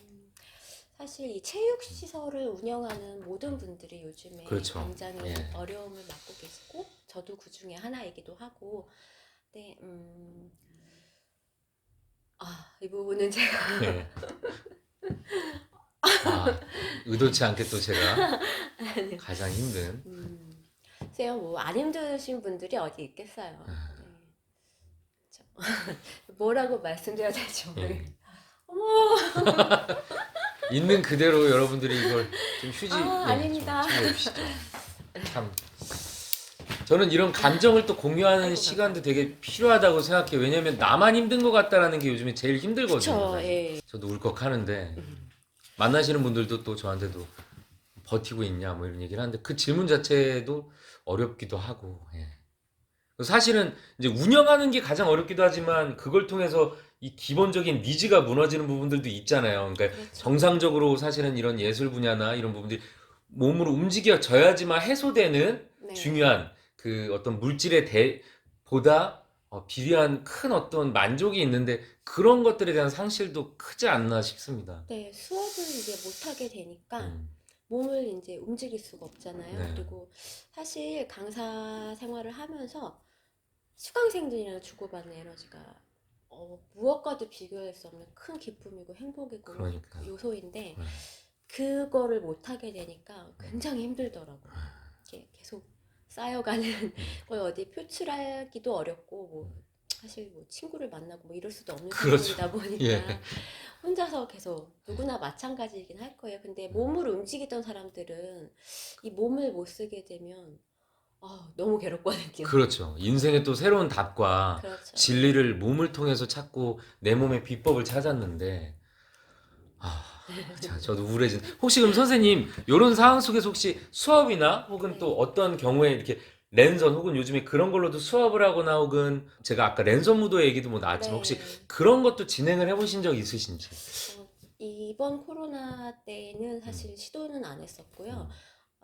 사실 이 체육시설을 운영하는 모든 분들이 요즘에 그렇죠. 굉장히 예. 어려움을 맡고 계시고 저도 그 중에 하나이기도 하고 근데 이 부분은 제가 예. 의도치 않게 또 제가 아니요. 가장 힘든. 글쎄요, 뭐 안 힘드신 분들이 어디 있겠어요. 네. 그쵸. 뭐라고 말씀드려야 될지 모르겠어요. 예. 어머, 있는 그대로 여러분들이 이걸 좀 휴지 아닙니다. 좀 챙겨주시죠. 참 저는 이런 감정을 또 공유하는 아이고, 시간도 되게 필요하다고 생각해요. 왜냐면 나만 힘든 것 같다라는 게 요즘에 제일 힘들거든요. 그쵸, 사실. 예. 저도 울컥하는데 음. 만나시는 분들도 또 저한테도 버티고 있냐 뭐 이런 얘기를 하는데 그 질문 자체도 어렵기도 하고. 예. 사실은 이제 운영하는 게 가장 어렵기도 하지만 그걸 통해서 이 기본적인 니즈가 무너지는 부분들도 있잖아요. 그러니까 그렇죠. 정상적으로 사실은 이런 예술 분야나 이런 부분들이 몸으로 움직여져야지만 해소되는 네. 중요한 그 어떤 물질의 보다 비례한 큰 어떤 만족이 있는데 그런 것들에 대한 상실도 크지 않나 싶습니다. 네, 수업을 이제 못하게 되니까 음, 몸을 이제 움직일 수가 없잖아요. 네. 그리고 사실 강사 생활을 하면서 수강생들이랑 주고받는 에너지가 무엇과도 비교할 수 없는 큰 기쁨이고 행복이고 그러니까요. 요소인데 네. 그거를 못하게 되니까 굉장히 힘들더라고요. 이렇게 계속 쌓여가는 걸 어디 표출하기도 어렵고 뭐 사실 뭐 친구를 만나고 뭐 이럴 수도 없는 그렇죠. 상황이다 보니까 예. 혼자서 계속 누구나 마찬가지이긴 할 거예요. 근데 몸을 움직이던 사람들은 이 몸을 못 쓰게 되면 너무 괴롭거든요. 그렇죠. 인생의 또 새로운 답과 그렇죠. 진리를 몸을 통해서 찾고 내 몸의 비법을 찾았는데 자, 저도 우울해진. 혹시 그럼 선생님 이런 상황 속에서 혹시 수업이나 혹은 네. 또 어떤 경우에 이렇게 랜선 혹은 요즘에 그런 걸로도 수업을 하거나 혹은 제가 아까 랜선 무도 얘기도 뭐 나왔지만 혹시 그런 것도 진행을 해보신 적 있으신지? 이번 코로나 때는 사실 시도는 안 했었고요.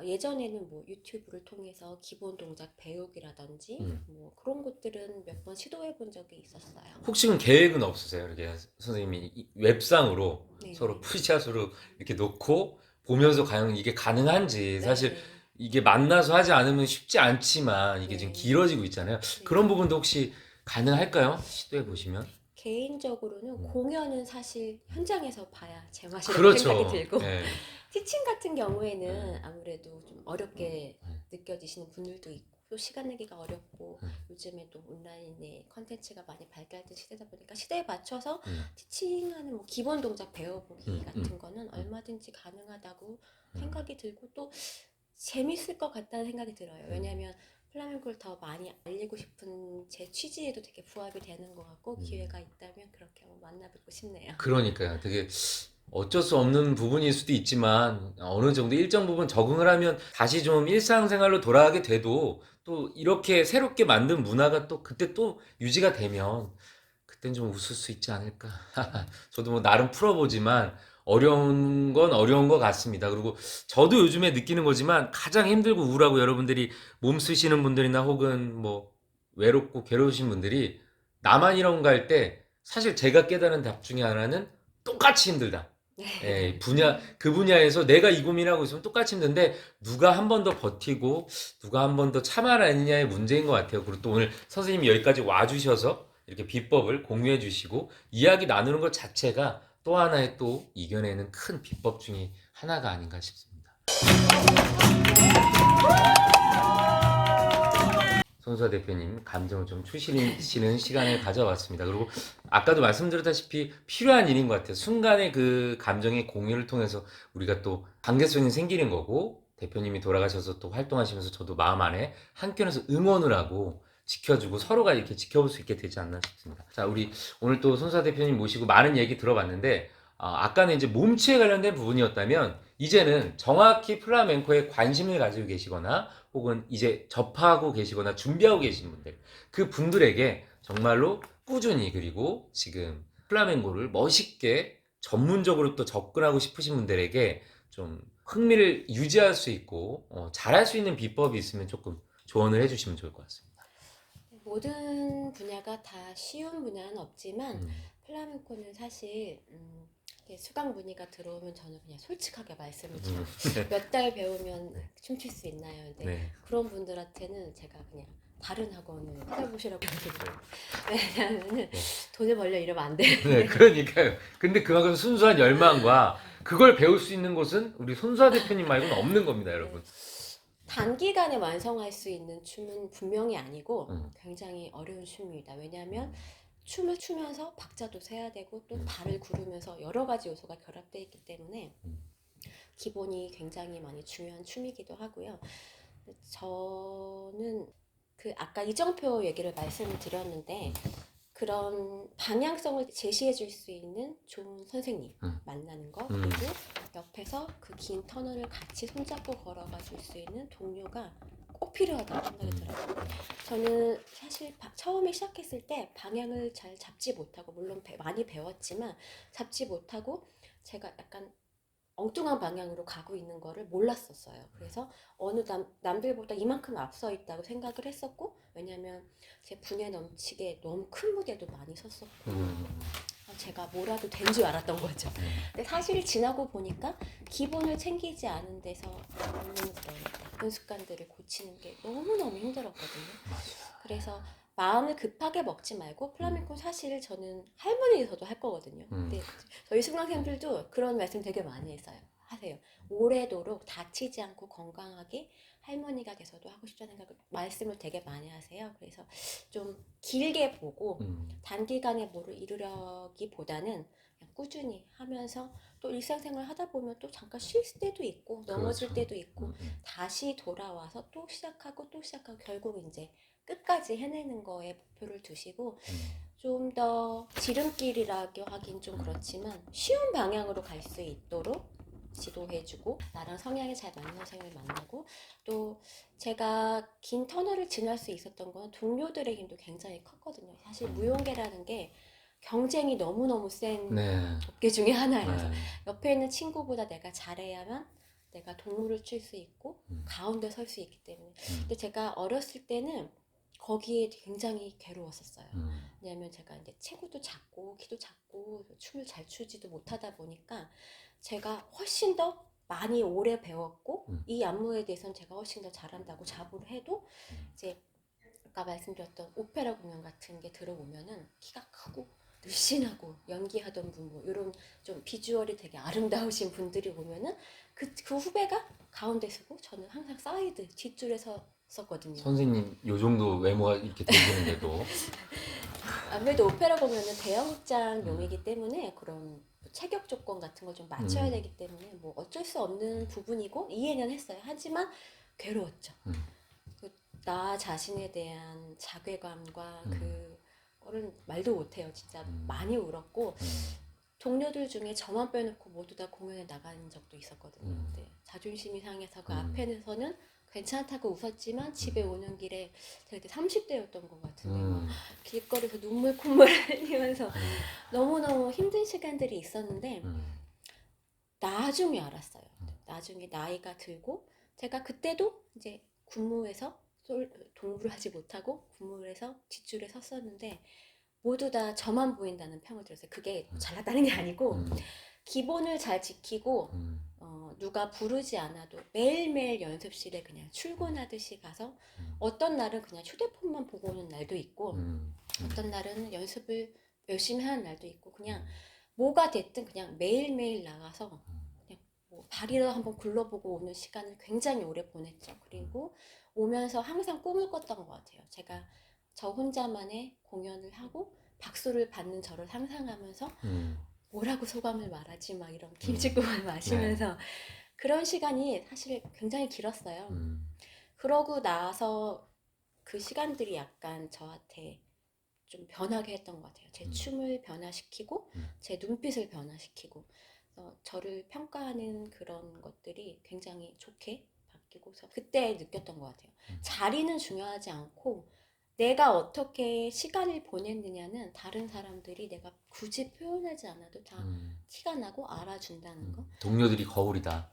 예전에는 뭐 유튜브를 통해서 기본 동작 배우기라든지 뭐 그런 것들은 몇 번 시도해 본 적이 있었어요. 혹시 그럼 계획은 없으세요? 이렇게 선생님이 이 웹상으로 네. 서로 풀샷으로 이렇게 놓고 보면서 과연 이게 가능한지 사실 네. 이게 만나서 하지 않으면 쉽지 않지만 이게 지금 네. 길어지고 있잖아요. 네. 그런 부분도 혹시 가능할까요? 시도해 보시면. 개인적으로는 공연은 사실 현장에서 봐야 제맛이라고 그렇죠. 생각이 들고 예. 티칭 같은 경우에는 네. 아무래도 좀 어렵게 느껴지시는 분들도 있고 또 시간 내기가 어렵고 요즘에 또 온라인에 컨텐츠가 많이 발달된 시대다 보니까 시대에 맞춰서 티칭하는 뭐 기본 동작 배워보기 같은 거는 얼마든지 가능하다고 생각이 들고 또 재밌을 것 같다는 생각이 들어요. 왜냐하면 플라멩코를 더 많이 알리고 싶은 제 취지에도 되게 부합이 되는 것 같고 기회가 있다면 그렇게 한번 만나뵙고 싶네요. 그러니까요. 되게 어쩔 수 없는 부분일 수도 있지만 어느 정도 일정 부분 적응을 하면 다시 좀 일상생활로 돌아가게 돼도 또 이렇게 새롭게 만든 문화가 또 그때 또 유지가 되면 그땐 좀 웃을 수 있지 않을까. 저도 뭐 나름 풀어보지만 어려운 건 어려운 것 같습니다. 그리고 저도 요즘에 느끼는 거지만 가장 힘들고 우울하고 여러분들이 몸 쓰시는 분들이나 혹은 뭐 외롭고 괴로우신 분들이 나만 이런가 할 때 사실 제가 깨달은 답 중에 하나는 똑같이 힘들다. 예, 그 분야에서 내가 이 고민하고 있으면 똑같이 힘든데 누가 한 번 더 버티고 누가 한 번 더 참아내느냐의 문제인 것 같아요. 그리고 또 오늘 선생님이 여기까지 와주셔서 이렇게 비법을 공유해 주시고 이야기 나누는 것 자체가 또 하나의 또 이겨내는 큰 비법 중에 하나가 아닌가 싶습니다. 손수아 대표님 감정을 좀 추스리시는 시간을 가져왔습니다. 그리고 아까도 말씀드렸다시피 필요한 일인 것 같아요. 순간의 그 감정의 공유를 통해서 우리가 또 관계성이 생기는 거고 대표님이 돌아가셔서 또 활동하시면서 저도 마음 안에 한켠에서 응원을 하고 지켜주고 서로가 이렇게 지켜볼 수 있게 되지 않나 싶습니다. 자, 우리 오늘 또 손수아 대표님 모시고 많은 얘기 들어봤는데 아까는 이제 몸치에 관련된 부분이었다면 이제는 정확히 플라멩코에 관심을 가지고 계시거나 혹은 이제 접하고 계시거나 준비하고 계신 분들 그 분들에게 정말로 꾸준히 그리고 지금 플라멩코를 멋있게 전문적으로 또 접근하고 싶으신 분들에게 좀 흥미를 유지할 수 있고 잘할 수 있는 비법이 있으면 조금 조언을 해주시면 좋을 것 같습니다. 모든 분야가 다 쉬운 분야는 없지만 음. 플라멩코는 사실 이렇게 수강 문의가 들어오면 저는 그냥 솔직하게 말씀을 음. 드려요. 몇 달 배우면 춤출 수 있나요? 근데 네. 그런 분들한테는 제가 그냥 다른 학원을 찾아보시라고 해드려요. 왜냐하면 돈을 벌려 이러면 안 돼요. 네, 그러니까요. 근데 그만큼 순수한 열망과 그걸 배울 수 있는 곳은 우리 손수아 대표님 말고는 없는 겁니다, 여러분. 단기간에 완성할 수 있는 춤은 분명히 아니고 음. 굉장히 어려운 춤입니다. 왜냐하면 춤을 추면서 박자도 세야 되고 또 발을 구르면서 여러 가지 요소가 결합되어 있기 때문에 기본이 굉장히 많이 중요한 춤이기도 하고요. 저는 그 아까 이정표 얘기를 말씀을 드렸는데 그런 방향성을 제시해 줄 수 있는 좋은 선생님 만나는 거 그리고 옆에서 그 긴 터널을 같이 손잡고 걸어가 줄 수 있는 동료가 꼭 필요하다고 생각이 들어요. 저는 사실 처음에 시작했을 때 방향을 잘 잡지 못하고 물론 많이 배웠지만 잡지 못하고 제가 약간 엉뚱한 방향으로 가고 있는 거를 몰랐었어요. 그래서 어느 남들보다 이만큼 앞서 있다고 생각을 했었고 왜냐면 제 분에 넘치게 너무 큰 무대도 많이 섰었고 제가 뭐라도 된 줄 알았던 거죠. 근데 사실 지나고 보니까 기본을 챙기지 않은 데서 오는 그런 나쁜 습관들을 고치는 게 너무너무 힘들었거든요. 그래서 마음을 급하게 먹지 말고 플라멩코 사실 저는 할머니에서도 할 거거든요. 근데 저희 수강생들도 그런 말씀 되게 많이 하세요. 오래도록 다치지 않고 건강하게 할머니가 돼서도 하고 싶다는 생각을 말씀을 되게 많이 하세요. 그래서 좀 길게 보고 단기간에 뭐를 이루려기보다는 그냥 꾸준히 하면서 또 일상생활 하다 보면 또 잠깐 쉴 때도 있고 넘어질 그렇죠. 때도 있고 다시 돌아와서 또 시작하고 결국 이제 끝까지 해내는 거에 목표를 두시고 좀 더 지름길이라고 하긴 좀 그렇지만 쉬운 방향으로 갈 수 있도록 지도해주고 나랑 성향이 잘 맞는 선생님을 만나고 또 제가 긴 터널을 지날 수 있었던 건 동료들의 힘도 굉장히 컸거든요. 사실 무용계라는 게 경쟁이 너무너무 센 네. 업계 중에 하나여서 네. 옆에 있는 친구보다 내가 잘해야만 내가 동물을 칠 수 있고 가운데 설 수 있기 때문에 근데 제가 어렸을 때는 거기에 굉장히 괴로웠었어요. 왜냐하면 제가 이제 체구도 작고 키도 작고 춤을 잘 추지도 못하다 보니까 제가 훨씬 더 많이 오래 배웠고 이 안무에 대해서는 제가 훨씬 더 잘한다고 자부를 해도 이제 아까 말씀드렸던 오페라 공연 같은 게 들어오면은 키가 크고 늘씬하고 연기하던 분 뭐 이런 좀 비주얼이 되게 아름다우신 분들이 오면은 그 후배가 가운데 서고 저는 항상 사이드 뒷줄에 섰거든요. 선생님 요 정도 외모가 이렇게 되시는데도 아무래도 오페라 공연은 대형장용이기 때문에 그런 체격 조건 같은 걸 좀 맞춰야 되기 때문에 뭐 어쩔 수 없는 부분이고 이해는 했어요. 하지만 괴로웠죠. 나 자신에 대한 자괴감과 그거를 말도 못해요. 진짜 많이 울었고 동료들 중에 저만 빼놓고 모두 다 공연에 나간 적도 있었거든요. 근데 자존심이 상해서 그 앞에서는 괜찮다고 웃었지만 집에 오는 길에 제가 그때 30대였던 것 같은데 막 길거리에서 눈물 콧물 흘리면서 너무너무 힘든 시간들이 있었는데 나중에 알았어요. 나중에 나이가 들고 제가 그때도 이제 군무에서 동무를 하지 못하고 군무에서 뒷줄에 섰었는데 모두 다 저만 보인다는 평을 들었어요. 그게 잘났다는 게 아니고 기본을 잘 지키고 누가 부르지 않아도 매일매일 연습실에 그냥 출근하듯이 가서 어떤 날은 그냥 휴대폰만 보고 오는 날도 있고 어떤 날은 연습을 열심히 하는 날도 있고 그냥 뭐가 됐든 그냥 매일매일 나가서 그냥 뭐 발이라도 한번 굴러보고 오는 시간을 굉장히 오래 보냈죠. 그리고 오면서 항상 꿈을 꿨던 것 같아요. 제가 저 혼자만의 공연을 하고 박수를 받는 저를 상상하면서 뭐라고 소감을 말하지 막 이런 김치국을 마시면서 그런 시간이 사실 굉장히 길었어요. 그러고 나서 그 시간들이 약간 저한테 좀 변하게 했던 것 같아요. 제 춤을 변화시키고 제 눈빛을 변화시키고 저를 평가하는 그런 것들이 굉장히 좋게 바뀌고서 그때 느꼈던 것 같아요. 자리는 중요하지 않고 내가 어떻게 시간을 보냈느냐는 다른 사람들이 내가 굳이 표현하지 않아도 다 티가 나고 알아준다는 거. 동료들이 거울이다.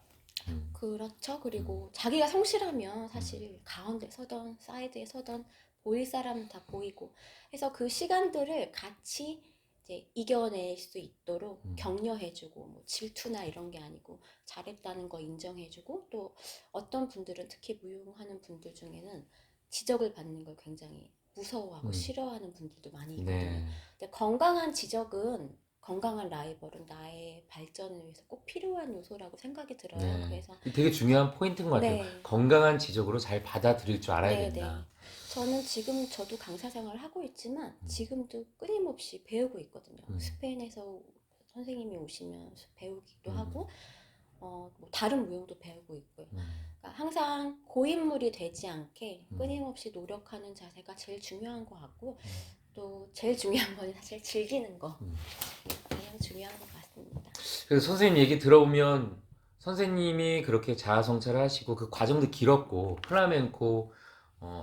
그렇죠. 그리고 자기가 성실하면 사실 가운데 서던 사이드에 서던 보일 사람은 다 보이고 해서 그 시간들을 같이 이제 이겨낼 수 있도록 격려해주고 뭐 질투나 이런 게 아니고 잘했다는 거 인정해주고 또 어떤 분들은 특히 무용하는 분들 중에는 지적을 받는 걸 굉장히 무서워하고 싫어하는 분들도 많이 있거든요. 네. 근데 건강한 지적은 건강한 라이벌은 나의 발전을 위해서 꼭 필요한 요소라고 생각이 들어요. 네. 그래서 되게 중요한 포인트인 것 같아요. 네. 건강한 지적으로 잘 받아들일 줄 알아야 네, 된다. 저는 지금 저도 강사 생활을 하고 있지만 지금도 끊임없이 배우고 있거든요. 스페인에서 선생님이 오시면 배우기도 하고 뭐 다른 무용도 배우고 있고요. 그러니까 항상 고인물이 되지 않게 끊임없이 노력하는 자세가 제일 중요한 것 같고 또 제일 중요한 건 사실 즐기는 거 가장 중요한 것 같습니다. 그래서 선생님 얘기 들어보면 선생님이 그렇게 자아 성찰을 하시고 그 과정도 길었고 플라멩코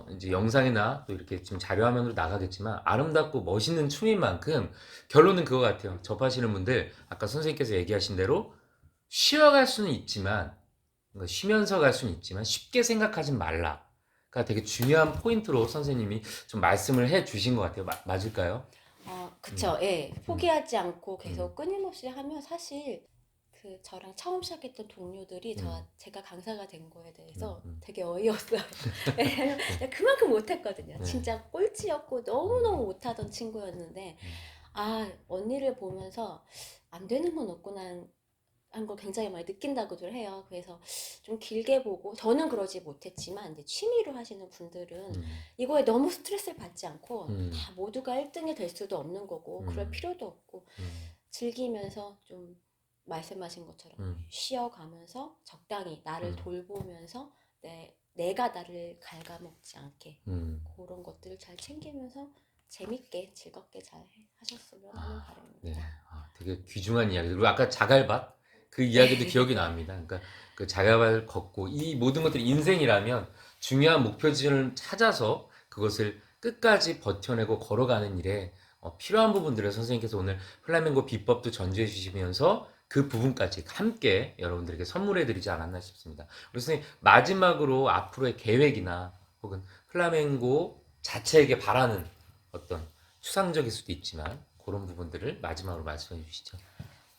이제 영상이나 또 이렇게 지금 자료화면으로 나가겠지만 아름답고 멋있는 춤인 만큼 결론은 그거 같아요. 접하시는 분들 아까 선생님께서 얘기하신 대로 쉬어갈 수는 있지만 그러니까 쉬면서 갈 수는 있지만 쉽게 생각하지 말라. 가 되게 중요한 포인트로 선생님이 좀 말씀을 해 주신 것 같아요. 맞을까요? 그쵸. 예. 포기하지 않고 계속 끊임없이 하면 사실 그 저랑 처음 시작했던 동료들이 제가 강사가 된 거에 대해서 되게 어이없어요. 왜냐면 내가 그만큼 못했거든요. 네. 진짜 꼴찌였고 너무너무 못하던 친구였는데 언니를 보면서 안 되는 건 없구나 한 걸 굉장히 많이 느낀다고들 해요. 그래서 좀 길게 보고 저는 그러지 못했지만 이제 취미로 하시는 분들은 이거에 너무 스트레스를 받지 않고 다 모두가 1등이 될 수도 없는 거고 그럴 필요도 없고 즐기면서 좀 말씀하신 것처럼 쉬어가면서 적당히 나를 돌보면서 내가 나를 갉아먹지 않게 그런 것들을 잘 챙기면서 재밌게 즐겁게 잘 하셨으면 하는 바람입니다. 네. 되게 귀중한 이야기. 그리고 아까 자갈밭 그 이야기도 기억이 납니다. 그러니까 그 자갈밭을 걷고 이 모든 것들이 인생이라면 중요한 목표지를 찾아서 그것을 끝까지 버텨내고 걸어가는 일에 필요한 부분들을 선생님께서 오늘 플라멩고 비법도 전수해 주시면서 그 부분까지 함께 여러분들에게 선물해 드리지 않았나 싶습니다. 우리 선생님 마지막으로 앞으로의 계획이나 혹은 플라멩고 자체에게 바라는 어떤 추상적일 수도 있지만 그런 부분들을 마지막으로 말씀해 주시죠.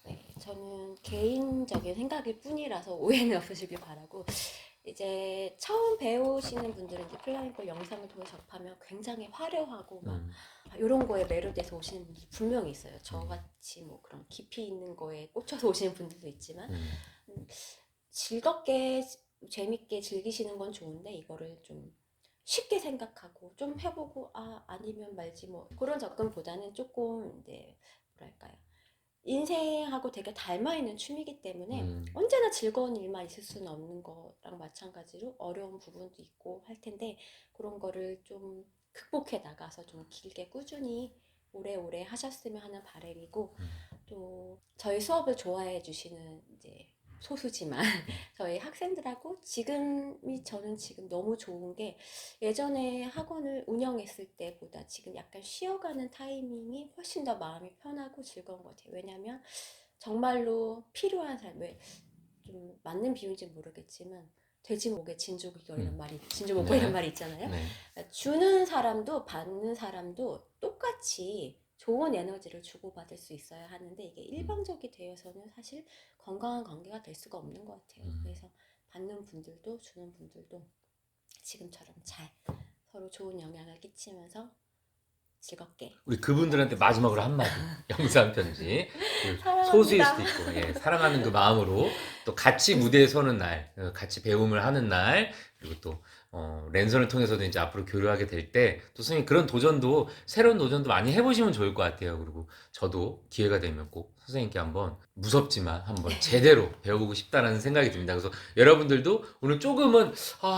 네, 저는 개인적인 생각일 뿐이라서 오해는 없으시길 바라고 이제 처음 배우시는 분들은 이제 플라멩코 영상을 통해 접하면 굉장히 화려하고 막 이런 거에 매료돼서 오시는 분들 분명히 있어요. 저같이 뭐 그런 깊이 있는 거에 꽂혀서 오시는 분들도 있지만 즐겁게 재밌게 즐기시는 건 좋은데 이거를 좀 쉽게 생각하고 좀 해보고 아니면 말지 뭐 그런 접근보다는 조금 이제 뭐랄까요. 인생하고 되게 닮아있는 춤이기 때문에 언제나 즐거운 일만 있을 수는 없는 거랑 마찬가지로 어려운 부분도 있고 할 텐데 그런 거를 좀 극복해 나가서 좀 길게 꾸준히 오래오래 하셨으면 하는 바람이고 또 저희 수업을 좋아해 주시는 이제 소수지만 저희 학생들하고 저는 지금 너무 좋은 게 예전에 학원을 운영했을 때보다 지금 약간 쉬어가는 타이밍이 훨씬 더 마음이 편하고 즐거운 것 같아요. 왜냐하면 정말로 필요한 삶, 좀 맞는 비유인지 모르겠지만 돼지 목에 진주목걸이 이런 말이 있잖아요. 네. 그러니까 주는 사람도 받는 사람도 똑같이 좋은 에너지를 주고받을 수 있어야 하는데 이게 일방적이 되어서는 사실 건강한 관계가 될 수가 없는 것 같아요. 그래서 받는 분들도 주는 분들도 지금처럼 잘 서로 좋은 영향을 끼치면서 즐겁게 우리 그분들한테 마지막으로 한마디 영상 편지 사랑합니다. 소수일 수도 있고 사랑하는 그 마음으로 또 같이 무대에 서는 날 같이 배움을 하는 날 그리고 또 랜선을 통해서도 이제 앞으로 교류하게 될 때 또 선생님 그런 도전도 새로운 도전도 많이 해보시면 좋을 것 같아요. 그리고 저도 기회가 되면 꼭 선생님께 한번 무섭지만 한번 제대로 배워보고 싶다는 생각이 듭니다. 그래서 여러분들도 오늘 조금은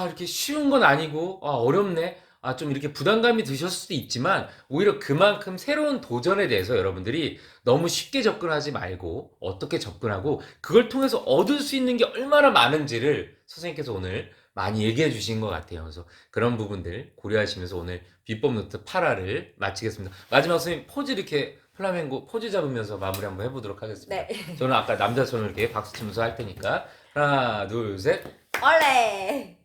이렇게 쉬운 건 아니고 어렵네 좀 이렇게 부담감이 드셨을 수도 있지만 오히려 그만큼 새로운 도전에 대해서 여러분들이 너무 쉽게 접근하지 말고 어떻게 접근하고 그걸 통해서 얻을 수 있는 게 얼마나 많은지를 선생님께서 오늘 많이 얘기해 주신 것 같아요. 그래서 그런 부분들 고려하시면서 오늘 비법 노트 8화를 마치겠습니다. 마지막 선생님 포즈 이렇게 플라멩고 포즈 잡으면서 마무리 한번 해보도록 하겠습니다. 네. 저는 아까 남자 손을 이렇게 박수 치면서 할 테니까 하나, 둘, 셋. 얼레!